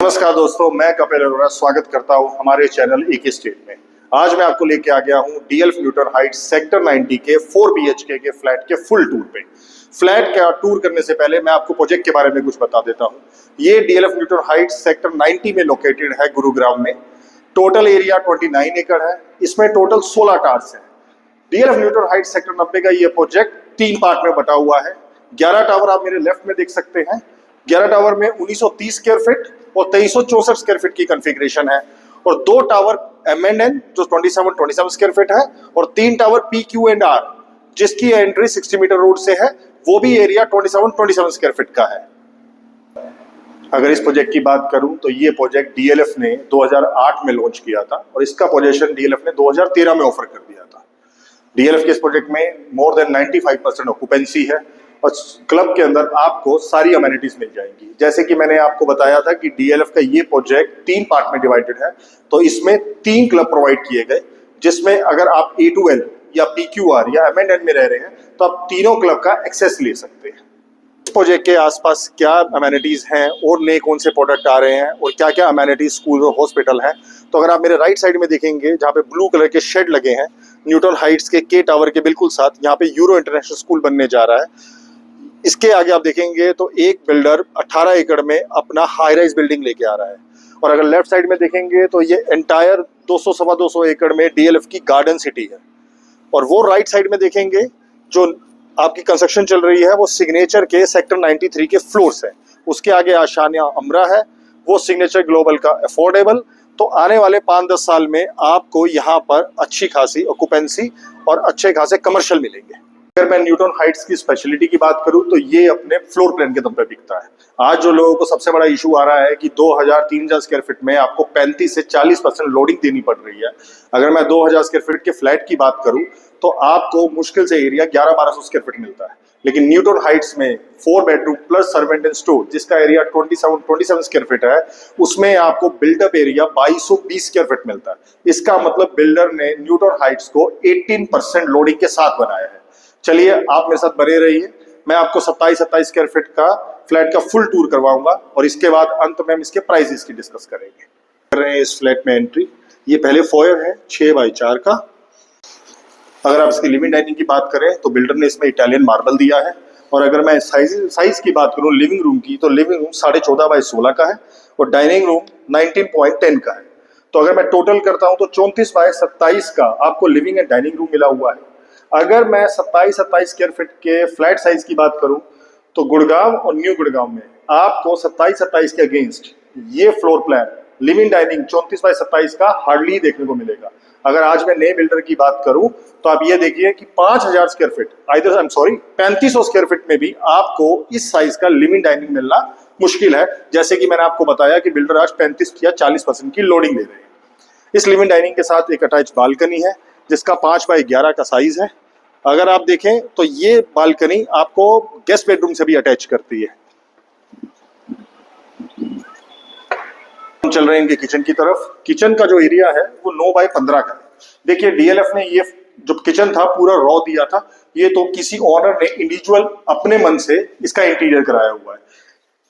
नमस्कार दोस्तों, मैं कपिल अरोड़ा स्वागत करता हूं हमारे चैनल एक स्टेट में। आज मैं आपको लेके आ गया हूं डीएलएफ न्यूटन हाइट्स सेक्टर 90 के 4 बीएचके के फ्लैट के फुल टूर पे। फ्लैट का टूर करने से पहले मैं आपको प्रोजेक्ट के बारे में कुछ बता देता हूं। ये डीएलएफ न्यूटन हाइट्स सेक्टर 90 में लोकेटेड है, गुरुग्राम में। टोटल एरिया 29 एकड़ है। इसमें टोटल 16 टावर्स हैं। डीएलएफ न्यूटन हाइट्स सेक्टर 90 का ये प्रोजेक्ट 3 पार्ट में बटा हुआ है। 11 टावर आप मेरे लेफ्ट में देख सकते हैं। 11 टावर में 1930 स्क्वायर फीट और 2364 स्क्वायर फीट की कॉन्फ़िगरेशन है, और 2 टावर M&N जो 27 स्क्वायर फीट है, और 3 टावर PQ&R जिसकी एंट्री 60 मीटर रोड से है, वो भी एरिया 27 स्क्वायर फीट का है। अगर इस प्रोजेक्ट की बात करूं तो ये प्रोजेक्ट डीएलएफ ने 2008 में लॉन्च किया था, और इसका पोजीशन डीएलएफ ने 2013 में ऑफर कर दिया था। डीएलएफ के इस प्रोजेक्ट में मोर देन 95% ऑक्यूपेंसी है, और क्लब के अंदर आपको सारी अमेनिटीज मिल जाएंगी। जैसे कि मैंने आपको बताया था कि डीएलएफ का ये प्रोजेक्ट 3 पार्ट में डिवाइडेड है, तो इसमें 3 क्लब प्रोवाइड किए गए, जिसमें अगर आप A2L या PQR या M&N में रह रहे हैं तो आप तीनों क्लब का एक्सेस ले सकते हैं। इस प्रोजेक्ट के आसपास क्या अमेनिटीज हैं और नए कौन से प्रोडक्ट आ रहे हैं और क्या क्या अमेनिटीज स्कूल और हॉस्पिटल हैं, तो अगर आप मेरे राइट साइड में देखेंगे जहाँ पे ब्लू कलर के शेड लगे हैं, न्यूटन हाइट्स के के टावर के बिल्कुल साथ यहाँ पे यूरो इंटरनेशनल स्कूल बनने जा रहा है। इसके आगे आप देखेंगे तो एक बिल्डर 18 एकड़ में अपना हाई राइज बिल्डिंग लेके आ रहा है, और अगर लेफ्ट साइड में देखेंगे तो ये एंटायर 200-225 एकड़ में डीएलएफ की गार्डन सिटी है। और वो राइट साइड में देखेंगे जो आपकी कंस्ट्रक्शन चल रही है, वो सिग्नेचर के सेक्टर 93 के फ्लोर्स है। उसके आगे आशानिया अमरा है, वो सिग्नेचर ग्लोबल का अफोर्डेबल। तो आने वाले 5-10 साल में आपको यहाँ पर अच्छी खासी ऑक्यूपेंसी और अच्छे खासे कमर्शियल मिलेंगे। अगर मैं न्यूटन हाइट्स की स्पेशलिटी की बात करूं तो ये अपने फ्लोर प्लान के दम पे बिकता है। आज जो लोगों को सबसे बड़ा इशू आ रहा है कि 2000-3000 स्क्वायर फीट में आपको 35 से 40% लोडिंग देनी पड़ रही है। अगर मैं 2000 स्क्वायर फीट के फ्लैट की बात करूं तो आपको मुश्किल से एरिया 1100-1200 स्क्वायर फीट मिलता है, लेकिन न्यूटन हाइट्स में 4 bedroom plus servant and store जिसका एरिया 27 स्क्वायर फीट है, उसमें आपको बिल्डअप एरिया 2220 स्क्वायर फीट मिलता है। इसका मतलब बिल्डर ने न्यूटन हाइट्स को 18% लोडिंग के साथ बनाया है। चलिए आप मेरे साथ बने रहिए, मैं आपको 27 स्क्वायर फीट का फ्लैट का फुल टूर करवाऊंगा, और इसके बाद अंत में हम इसके प्राइसेस की डिस्कस करेंगे। कर रहे हैं इस फ्लैट में एंट्री। ये पहले फोयर है 6x4 का। अगर आप इसकी लिविंग डाइनिंग की बात करें तो बिल्डर ने इसमें इटालियन मार्बल दिया है, और अगर मैं साइज की बात करूं लिविंग रूम की, तो लिविंग रूम 14.5x16 का है, और डाइनिंग रूम 19.10 का है। तो अगर मैं टोटल करता हूं तो 34x27 का आपको लिविंग एंड डाइनिंग रूम मिला हुआ है। अगर मैं 27 स्क्वायर फीट के फ्लैट साइज की बात करूं तो गुड़गांव और न्यू गुड़गांव में आपको 27 के अगेंस्ट ये floor plan living dining 34x27 का हार्डली देखने को मिलेगा। अगर आज मैं नए बिल्डर की बात करूं तो आप ये देखिए कि 5000 स्क्वायर फीट 3500 स्क्वायर फीट में भी आपको इस साइज का लिविंग डाइनिंग मिलना मुश्किल है। जैसे कि मैंने आपको बताया कि बिल्डर आज 35 या 40% की लोडिंग दे रहे हैं। इस लिविंग डाइनिंग के साथ एक अटैच बालकनी है जिसका 5x11 का साइज है। अगर आप देखें तो ये बालकनी आपको गेस्ट बेडरूम से भी अटैच करती है। हम चल रहे हैं इनके किचन की तरफ। किचन का जो एरिया है वो 9x15 का है। देखिए डीएलएफ ने ये जो किचन था पूरा रॉ दिया था, ये तो किसी ऑनर ने इंडिविजुअल अपने मन से इसका इंटीरियर कराया हुआ है।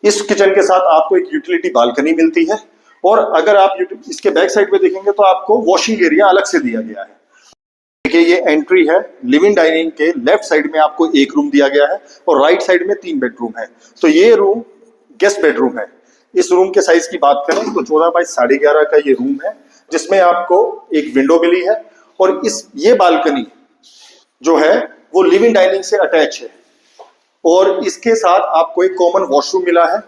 इस किचन के साथ आपको एक यूटिलिटी बालकनी मिलती है, और अगर आप इसके बैक साइड में देखेंगे तो आपको वॉशिंग एरिया अलग से दिया गया है। देखिए ये एंट्री है। लिविंग डाइनिंग के लेफ्ट साइड में आपको एक रूम दिया गया है, और राइट साइड में 3 बेडरूम है। तो ये रूम गेस्ट बेडरूम है। इस रूम के साइज की बात करें तो 14x11.5 का ये रूम है, जिसमें आपको एक विंडो मिली है, और ये बालकनी जो है वो लिविंग डाइनिंग से अटैच है, और इसके साथ आपको एक कॉमन वॉशरूम मिला है।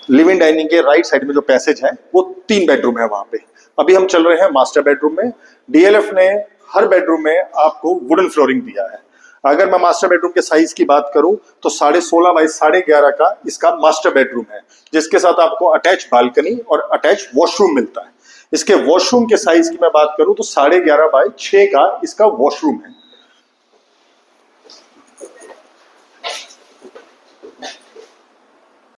लिविंग डाइनिंग के राइट साइड में जो पैसेज है वो 3 बेडरूम है वहां पे। अभी हम चल रहे हैं मास्टर बेडरूम में। डीएलएफ ने हर बेडरूम में आपको वुडन फ्लोरिंग दिया है। अगर मैं मास्टर बेडरूम के साइज की बात करूं तो 16.5x11 का इसका मास्टर बेडरूम है, जिसके साथ आपको अटैच बालकनी और अटैच वॉशरूम मिलता है। इसके वॉशरूम के साइज की मैं बात करूं तो 11.5x6 का इसका वॉशरूम है।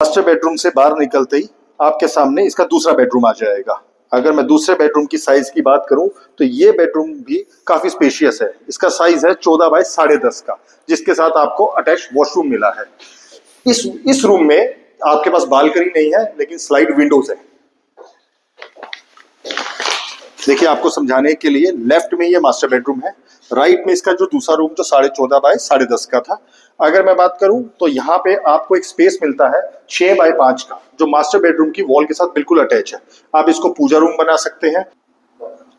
मास्टर बेडरूम से बाहर निकलते ही आपके सामने इसका दूसरा बेडरूम आ जाएगा। अगर मैं दूसरे बेडरूम की साइज की बात करूं तो ये बेडरूम भी काफी स्पेशियस है। इसका साइज है 14 बाय 10.5 का, जिसके साथ आपको अटैच वॉशरूम मिला है। इस रूम में आपके पास बालकनी नहीं है, लेकिन स्लाइड विंडोज है। देखिए, आपको समझाने के लिए लेफ्ट में ये मास्टर बेडरूम है, राइट में इसका जो दूसरा रूम जो 14.5 बाय 10.5 का था। अगर मैं बात करूं तो यहाँ पे आपको एक स्पेस मिलता है 6 बाय 5 का, जो मास्टर बेडरूम की वॉल के साथ बिल्कुल अटैच है। आप इसको पूजा रूम बना सकते हैं,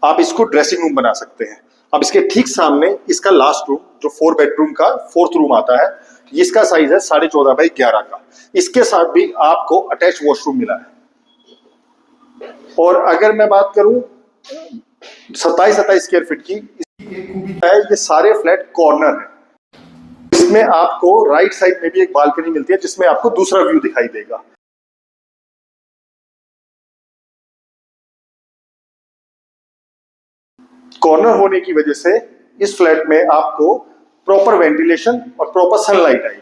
आप इसको ड्रेसिंग रूम बना सकते हैं। अब इसके ठीक सामने इसका लास्ट रूम जो 4 बेडरूम का 4th रूम आता है, इसका साइज है 14.5 बाय 11 का। इसके साथ भी आपको अटैच वॉशरूम मिला है। और अगर मैं बात करूं 27 स्क्वायर फीट की, इसकी एक खूबी है, ये सारे फ्लैट कॉर्नर है। इसमें आपको राइट साइड में भी एक बालकनी मिलती है, जिसमें आपको दूसरा व्यू दिखाई देगा। कॉर्नर होने की वजह से इस फ्लैट में आपको प्रॉपर वेंटिलेशन और प्रॉपर सनलाइट आएगी।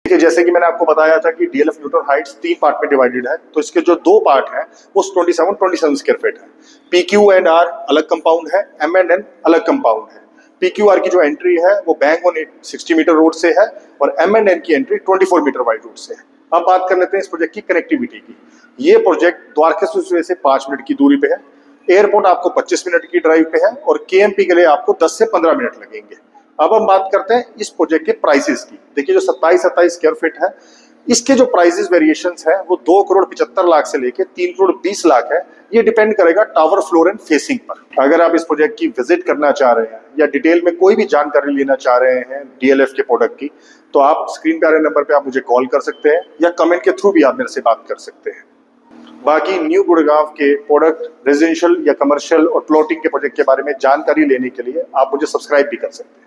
देखिए, जैसे कि मैंने आपको बताया था कि डीएलएफ न्यूटन हाइट्स 3 पार्ट में डिवाइडेड है, तो इसके जो 2 पार्ट हैं वो 27 स्क्वायर फीट है। पीक्यू एंड आर अलग कंपाउंड है, एम एंड एन अलग कंपाउंड है। पीक्यू आर की जो एंट्री है वो बैंक ऑन 60 मीटर रोड से है, और एम एंड एन की एंट्री 24 मीटर वाइड रोड से है। अब बात कर लेते हैं इस प्रोजेक्ट की कनेक्टिविटी की। ये प्रोजेक्ट द्वारकेश्वर से 5 मिनट की दूरी पे है, एयरपोर्ट आपको 25 मिनट की ड्राइव पे है, और केएमपी के लिए आपको 10 से 15 मिनट लगेंगे। अब हम बात करते हैं इस प्रोजेक्ट के प्राइसेस की। देखिए, जो 27 स्क्वायर फीट है, इसके जो प्राइसेस वेरिएशंस हैं वो 2 करोड़ 75 लाख से लेके 3 करोड़ 20 लाख है। ये डिपेंड करेगा टावर फ्लोर एंड फेसिंग पर। अगर आप इस प्रोजेक्ट की विजिट करना चाह रहे हैं या डिटेल में कोई भी जानकारी लेना चाह रहे हैं डीएलएफ के प्रोडक्ट की, तो आप स्क्रीन पे आ रहे नंबर पे आप मुझे कॉल कर सकते हैं, या कमेंट के थ्रू भी आप मेरे से बात कर सकते हैं। बाकी न्यू गुड़गांव के प्रोडक्ट, रेजिडेंशियल या कमर्शियल और प्लॉटिंग के प्रोजेक्ट के बारे में जानकारी लेने के लिए आप मुझे सब्सक्राइब भी कर सकते हैं।